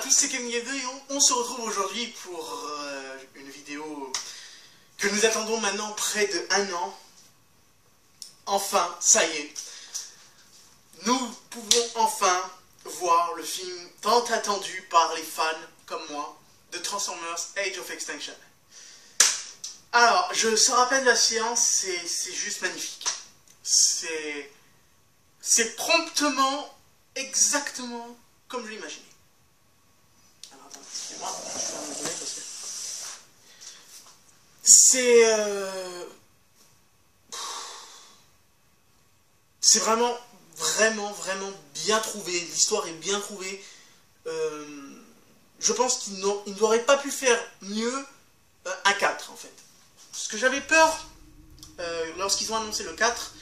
tous, c'est Kamigabe et on se retrouve aujourd'hui pour une vidéo que nous attendons maintenant près de 1 an. Enfin, ça y est, nous pouvons enfin voir le film tant attendu par les fans comme moi de Transformers Age of Extinction. Alors, je sors à peine de la séance, c'est juste magnifique. C'est promptement, exactement comme je l'imaginais. Alors, attends, excusez-moi, je vais fermer le volet parce que... C'est vraiment bien trouvé, l'histoire est bien trouvée. Je pense qu'ils n'auraient pas pu faire mieux un 4 en fait. Ce que j'avais peur, lorsqu'ils ont annoncé le 4,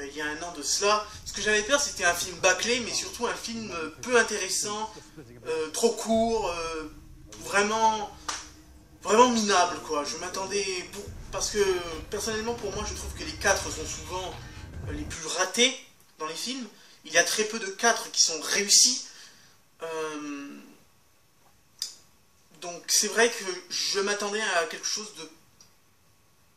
il y a 1 an de cela, ce que j'avais peur c'était un film bâclé, mais surtout un film peu intéressant, trop court, vraiment minable quoi. Je m'attendais, parce que personnellement pour moi je trouve que les 4 sont souvent les plus ratés dans les films. Il y a très peu de 4 qui sont réussis. Donc c'est vrai que je m'attendais à quelque chose de...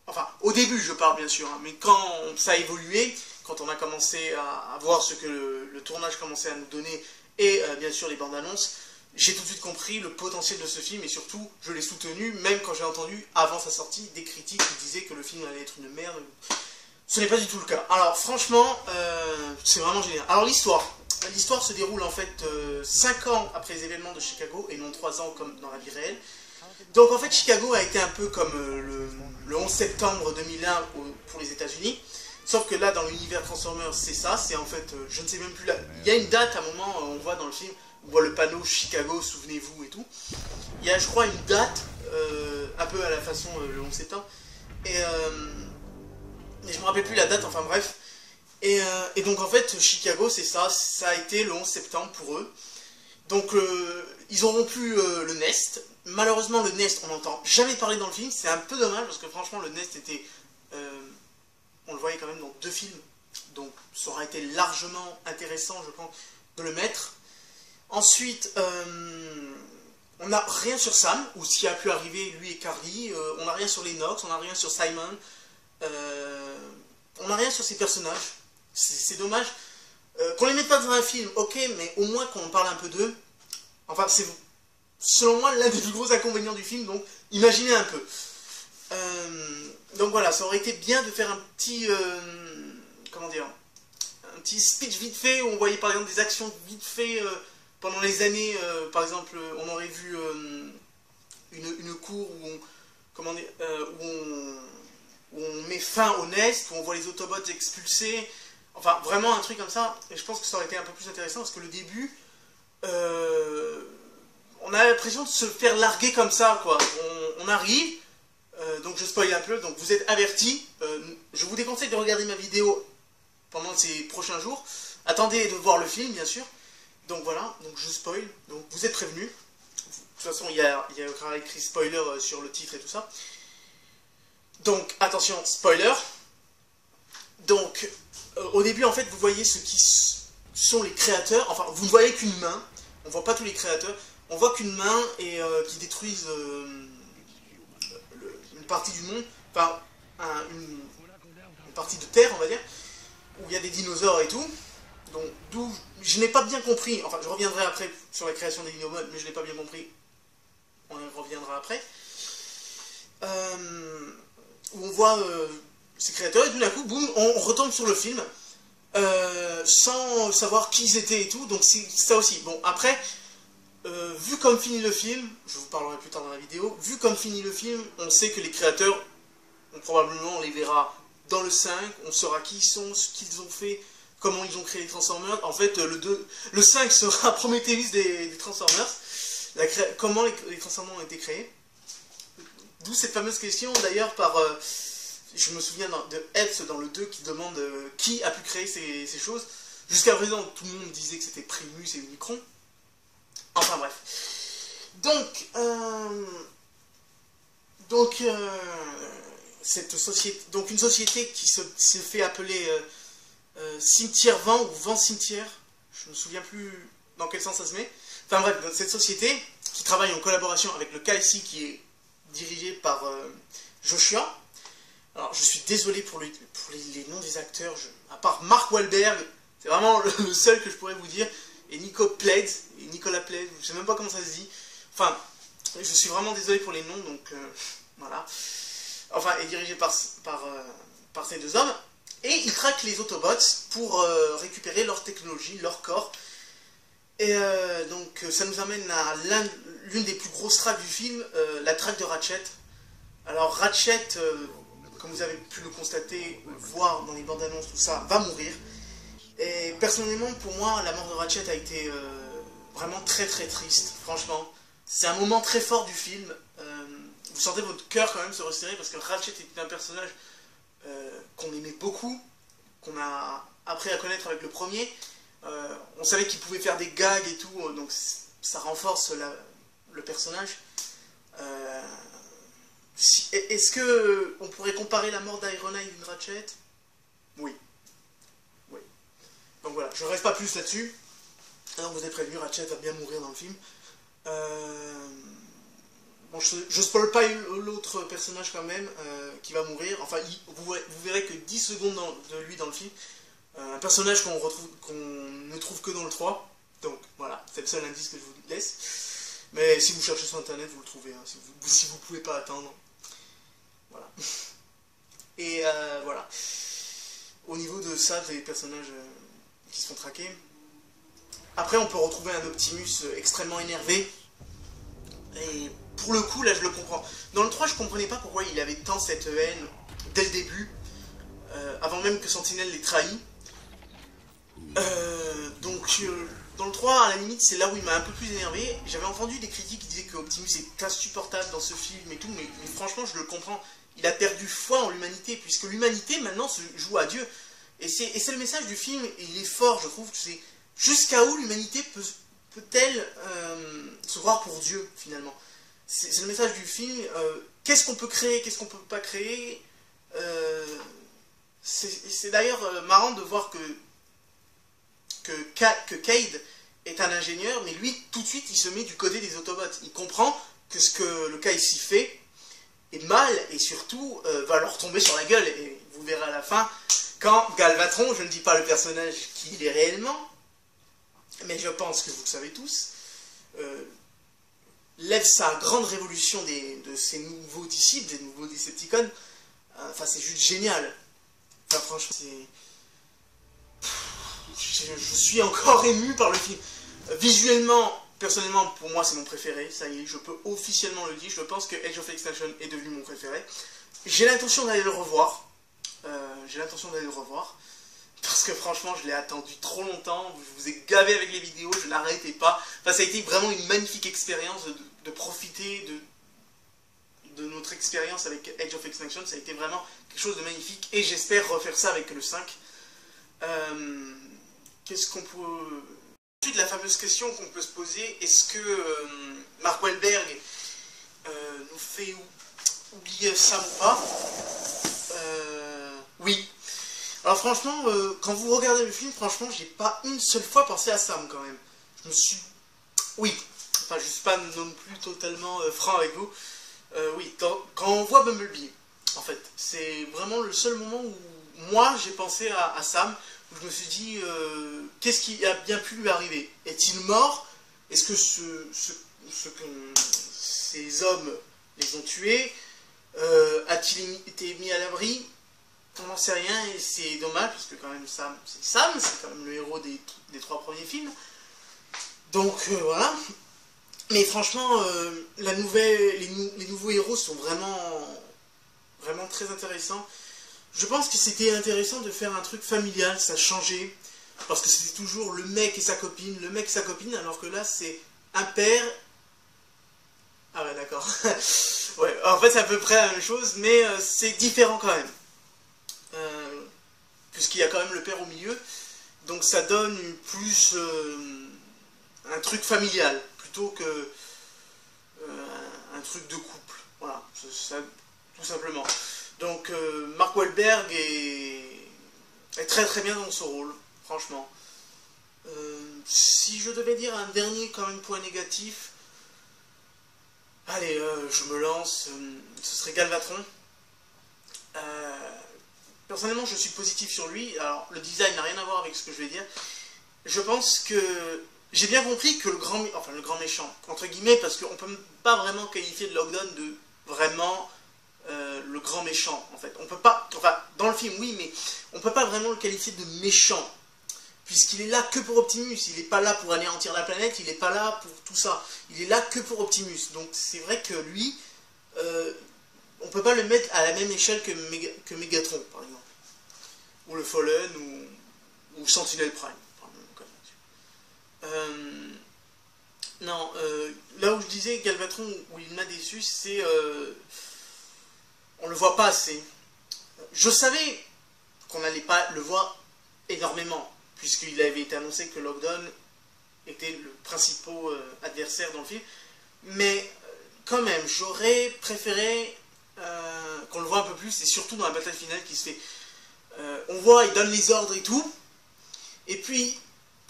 Enfin, au début je parle bien sûr, hein, mais quand ça a évolué, quand on a commencé à voir ce que le tournage commençait à nous donner, et bien sûr les bandes annonces, j'ai tout de suite compris le potentiel de ce film, et surtout je l'ai soutenu, même quand j'ai entendu, avant sa sortie, des critiques qui disaient que le film allait être une merde. Ce n'est pas du tout le cas. Alors franchement, c'est vraiment génial. Alors l'histoire se déroule en fait 5 ans après les événements de Chicago, et non 3 ans comme dans la vie réelle. Donc en fait Chicago a été un peu comme le 11 septembre 2001 pour les États-Unis. Sauf que là dans l'univers Transformers c'est ça, c'est en fait, je ne sais même plus là, il y a une date à un moment, on voit dans le film, on voit le panneau Chicago, souvenez-vous et tout. Il y a je crois une date, un peu à la façon le 11 septembre, et je me rappelle plus la date, enfin bref. Et donc en fait Chicago c'est ça, ça a été le 11 septembre pour eux. Donc ils ont rompu le Nest. Malheureusement le Nest on n'entend jamais parler dans le film, c'est un peu dommage parce que franchement le Nest était... on le voyait quand même dans 2 films. Donc ça aurait été largement intéressant je pense de le mettre. Ensuite on n'a rien sur Sam, ou ce qui a pu arriver lui et Carly, on n'a rien sur les Nox, on n'a rien sur Simon. On n'a rien sur ces personnages, c'est dommage. Qu'on les mette pas dans un film, ok, mais au moins qu'on parle un peu d'eux. Enfin, c'est selon moi l'un des plus gros inconvénients du film, donc imaginez un peu. Donc voilà, ça aurait été bien de faire un petit, comment dire, un petit speech vite fait, où on voyait par exemple des actions vite fait pendant les années, par exemple, on aurait vu une cour où on, comment dire, où on met fin au Nest, où on voit les Autobots expulsés, enfin vraiment un truc comme ça, et je pense que ça aurait été un peu plus intéressant, parce que le début, on a l'impression de se faire larguer comme ça, quoi. On arrive, donc je spoil un peu, donc vous êtes avertis, je vous déconseille de regarder ma vidéo pendant ces prochains jours, attendez de voir le film, bien sûr, donc voilà, donc je spoil, donc vous êtes prévenus, de toute façon il y a écrit spoiler sur le titre et tout ça. Donc, attention, spoiler. Donc, au début, en fait, vous voyez ceux qui sont les créateurs. Enfin, vous ne voyez qu'une main. On ne voit pas tous les créateurs. On voit qu'une main et qui détruisent une partie du monde. Enfin, une partie de terre, on va dire. Où il y a des dinosaures et tout. Donc, d'où je n'ai pas bien compris. Enfin, je reviendrai après sur la création des Dinobots, mais je n'ai pas bien compris. On y reviendra après. Où on voit ces créateurs, et tout d'un coup, boum, on retombe sur le film, sans savoir qui ils étaient et tout, donc c'est ça aussi. Bon, après, vu comme finit le film, je vous parlerai plus tard dans la vidéo, vu comme finit le film, on sait que les créateurs, probablement on les verra dans le 5, on saura qui ils sont, ce qu'ils ont fait, comment ils ont créé les Transformers. En fait, le 5 sera Prometheus des Transformers, comment les Transformers ont été créés. D'où cette fameuse question, d'ailleurs, je me souviens de Epps dans le 2 qui demande qui a pu créer ces choses. Jusqu'à présent, tout le monde disait que c'était Primus et Unicron. Enfin bref. Donc cette société, donc une société qui se fait appeler Cimetière Vent ou Vent Cimetière, je me souviens plus dans quel sens ça se met. Enfin bref, dans cette société qui travaille en collaboration avec le KSI qui est dirigé par Joshua. Alors je suis désolé pour les noms des acteurs, à part Mark Wahlberg, c'est vraiment le seul que je pourrais vous dire, et Nicolas Pled, je sais même pas comment ça se dit. Enfin, je suis vraiment désolé pour les noms, donc voilà. Enfin, est dirigé par ces deux hommes, et ils traquent les Autobots pour récupérer leur technologie, leur corps. Et donc ça nous amène à l'une des plus grosses tracks du film, la track de Ratchet. Alors Ratchet, comme vous avez pu le constater, voir dans les bandes annonces, tout ça, va mourir. Et personnellement, pour moi, la mort de Ratchet a été vraiment très très triste, franchement. C'est un moment très fort du film. Vous sentez votre cœur quand même se resserrer parce que Ratchet était un personnage qu'on aimait beaucoup, qu'on a appris à connaître avec le premier. On savait qu'il pouvait faire des gags et tout, donc ça renforce le personnage. Est-ce que on pourrait comparer la mort d'Ironhide à une Ratchet? Oui. Oui. Donc voilà, je ne reste pas plus là-dessus. Alors vous êtes prévenu, Ratchet va bien mourir dans le film. Bon, je spoil pas l'autre personnage quand même qui va mourir. Enfin, vous verrez que 10 secondes de lui dans le film. Un personnage qu'on ne trouve que dans le 3. Donc voilà, c'est le seul indice que je vous laisse. Mais si vous cherchez sur internet, vous le trouvez, hein, si vous pouvez pas attendre. Voilà. Et voilà. Au niveau de ça, des personnages qui se font traquer. Après, on peut retrouver un Optimus extrêmement énervé. Et pour le coup, là, je le comprends. Dans le 3, je comprenais pas pourquoi il avait tant cette haine dès le début. Avant même que Sentinelle l'ait trahi. Donc, dans le 3, à la limite, c'est là où il m'a un peu plus énervé. J'avais entendu des critiques qui disaient que Optimus est insupportable dans ce film et tout, mais franchement, je le comprends. Il a perdu foi en l'humanité, puisque l'humanité, maintenant, se joue à Dieu. Et c'est le message du film, et il est fort, je trouve. C'est jusqu'à où l'humanité peut-elle se croire pour Dieu, finalement. C'est le message du film. Qu'est-ce qu'on peut créer, qu'est-ce qu'on peut pas créer. C'est d'ailleurs marrant de voir que Cade est un ingénieur, mais lui, tout de suite, il se met du côté des Autobots. Il comprend que ce que le KSI fait est mal, et surtout, va leur tomber sur la gueule. Et vous verrez à la fin, quand Galvatron, je ne dis pas le personnage qui il est réellement, mais je pense que vous le savez tous, lève sa grande révolution de ces nouveaux disciples, des nouveaux Decepticons. Enfin, c'est juste génial. Enfin, franchement, c'est... Je suis encore ému par le film. Visuellement, personnellement, pour moi, c'est mon préféré. Ça y est, je peux officiellement le dire. Je pense que Age of Extinction est devenu mon préféré. J'ai l'intention d'aller le revoir. Parce que franchement, je l'ai attendu trop longtemps. Je vous ai gavé avec les vidéos, je n'arrêtais pas. Enfin, ça a été vraiment une magnifique expérience de profiter de notre expérience avec Age of Extinction. Ça a été vraiment quelque chose de magnifique. Et j'espère refaire ça avec le 5. Qu'est-ce qu'on peut... Ensuite, la fameuse question qu'on peut se poser, est-ce que Mark Wahlberg nous fait oublier Sam ou pas? Oui. Alors franchement, quand vous regardez le film, franchement, j'ai pas une seule fois pensé à Sam quand même. Je me suis... Oui. Enfin, je suis pas non plus totalement franc avec vous. Oui, quand on voit Bumblebee, en fait, c'est vraiment le seul moment où moi, j'ai pensé à Sam, où je me suis dit, qu'est-ce qui a bien pu lui arriver? Est-il mort? Est-ce que ces hommes les ont tués? A-t-il été mis à l'abri? On n'en sait rien, et c'est dommage, parce que quand même Sam, c'est quand même le héros des 3 premiers films. Donc, voilà. Mais franchement, les nouveaux héros sont vraiment très intéressants. Je pense que c'était intéressant de faire un truc familial, ça changeait, parce que c'était toujours le mec et sa copine, alors que là c'est un père... Ah ouais, d'accord. Ouais, en fait c'est à peu près la même chose, mais c'est différent quand même. Puisqu'il y a quand même le père au milieu, donc ça donne plus un truc familial, plutôt que un truc de couple. Voilà, ça, tout simplement. Donc Mark Wahlberg est très très bien dans son rôle, franchement. si je devais dire un dernier quand même point négatif, allez, je me lance, ce serait Galvatron. Personnellement, je suis positif sur lui. Alors, le design n'a rien à voir avec ce que je vais dire. Je pense que j'ai bien compris que le grand méchant, entre guillemets, parce qu'on peut pas vraiment qualifier de Lockdown de vraiment le grand méchant, en fait. On peut pas, enfin, dans le film, oui, mais on peut pas vraiment le qualifier de méchant, puisqu'il est là que pour Optimus. Il n'est pas là pour anéantir la planète, il n'est pas là pour tout ça. Il est là que pour Optimus. Donc, c'est vrai que lui, on peut pas le mettre à la même échelle que Megatron, par exemple. Ou le Fallen, ou Sentinel Prime. Non, là où je disais Galvatron, où il m'a déçu, c'est... on le voit pas assez. Je savais qu'on n'allait pas le voir énormément, puisqu'il avait été annoncé que Lockdown était le principal adversaire dans le film. Mais quand même, j'aurais préféré qu'on le voit un peu plus, et surtout dans la bataille finale qui se fait. On voit, il donne les ordres et tout, et puis,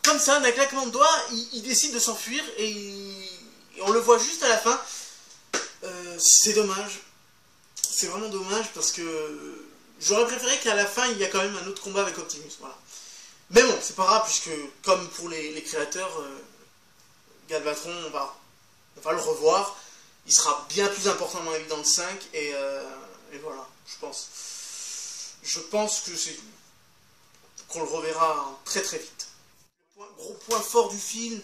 comme ça, d'un claquement de doigts, il décide de s'enfuir, et on le voit juste à la fin. C'est dommage. C'est vraiment dommage, parce que j'aurais préféré qu'à la fin, il y a quand même un autre combat avec Optimus, voilà. Mais bon, c'est pas grave, puisque, comme pour les créateurs, Galvatron, on va le revoir. Il sera bien plus important dans le 5, et voilà, je pense. Je pense que c'est qu'on le reverra très très vite. Gros point fort du film,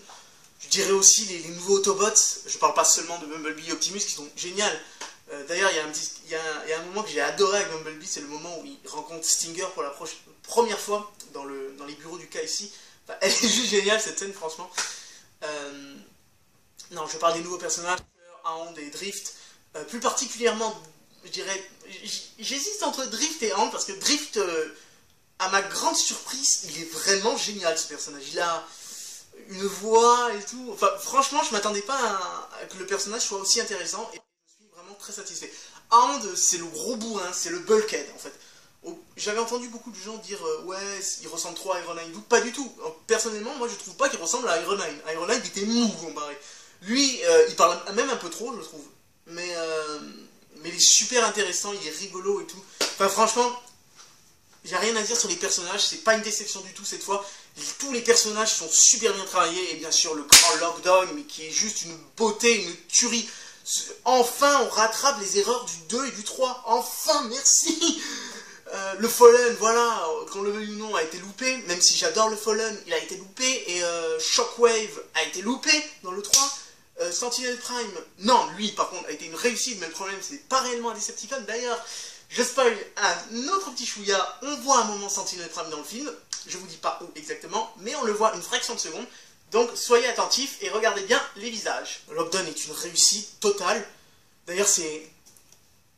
je dirais aussi les nouveaux Autobots. Je parle pas seulement de Bumblebee et Optimus qui sont géniaux. D'ailleurs, il y a un moment que j'ai adoré avec Bumblebee, c'est le moment où il rencontre Stinger pour la première fois dans les bureaux du KFC. Enfin, elle est juste géniale cette scène, franchement. Non, je parle des nouveaux personnages, Hound et Drift. Plus particulièrement, je dirais, j'hésite entre Drift et Hound, parce que Drift, à ma grande surprise, il est vraiment génial ce personnage. Il a une voix et tout. Enfin, franchement, je m'attendais pas à que le personnage soit aussi intéressant, et je suis vraiment très satisfait. Hound, c'est le gros bourrin, c'est le bulkhead en fait. J'avais entendu beaucoup de gens dire ouais, il ressemble trop à Iron Man. Pas du tout. Personnellement, moi je trouve pas qu'il ressemble à Iron Man. Iron Man, il était mou comparé. Lui, il parle même un peu trop, je trouve. Mais il est super intéressant, il est rigolo et tout. Enfin, franchement, j'ai rien à dire sur les personnages, c'est pas une déception du tout cette fois. Tous les personnages sont super bien travaillés, et bien sûr le grand Lockdown, mais qui est juste une beauté, une tuerie. Enfin, on rattrape les erreurs du 2 et du 3. Enfin, merci. Le Fallen, voilà, qu'on le veuille ou non, a été loupé. Même si j'adore le Fallen, il a été loupé. Et Shockwave a été loupé dans le 3. Sentinel Prime, non, lui par contre a été une réussite, mais le problème c'est pas réellement un Decepticon. D'ailleurs, je spoil un autre petit chouïa, on voit un moment Sentinel Prime dans le film, je vous dis pas où exactement, mais on le voit une fraction de seconde, donc soyez attentifs et regardez bien les visages. Lockdown est une réussite totale, d'ailleurs c'est,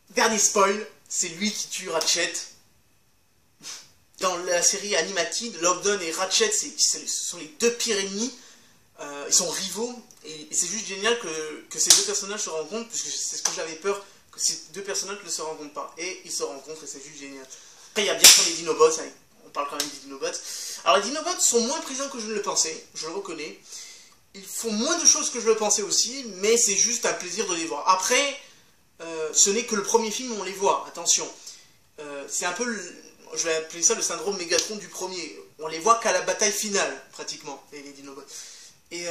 dernier spoil, c'est lui qui tue Ratchet. Dans la série animatique, Lockdown et Ratchet, ce sont les deux pires ennemis. Ils sont rivaux, et c'est juste génial que ces deux personnages se rencontrent, puisque c'est ce que j'avais peur, que ces deux personnages ne se rencontrent pas. Et ils se rencontrent, et c'est juste génial. Après, il y a bien sûr les Dinobots, on parle quand même des Dinobots. Alors, les Dinobots sont moins présents que je ne le pensais, je le reconnais. Ils font moins de choses que je le pensais aussi, mais c'est juste un plaisir de les voir. Après, ce n'est que le premier film où on les voit, attention. C'est un peu, je vais appeler ça le syndrome Mégatron du premier. On les voit qu'à la bataille finale, pratiquement, les Dinobots. Et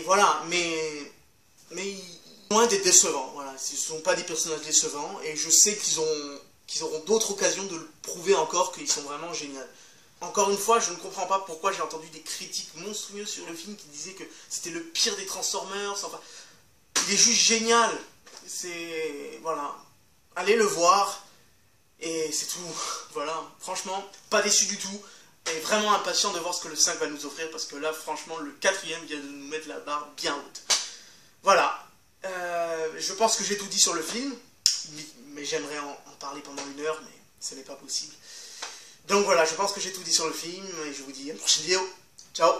voilà, mais loin d'être décevants, voilà, ce ne sont pas des personnages décevants, et je sais qu'ils auront d'autres occasions de le prouver encore qu'ils sont vraiment géniaux. Encore une fois, je ne comprends pas pourquoi j'ai entendu des critiques monstrueuses sur le film qui disaient que c'était le pire des Transformers, enfin, il est juste génial, c'est, voilà, allez le voir, et c'est tout, voilà, franchement, pas déçu du tout. Et vraiment impatient de voir ce que le 5 va nous offrir, parce que là, franchement, le 4ème vient de nous mettre la barre bien haute. Voilà. Je pense que j'ai tout dit sur le film, mais j'aimerais en parler pendant 1 heure, mais ce n'est pas possible. Donc voilà, je pense que j'ai tout dit sur le film, et je vous dis à une prochaine vidéo. Ciao.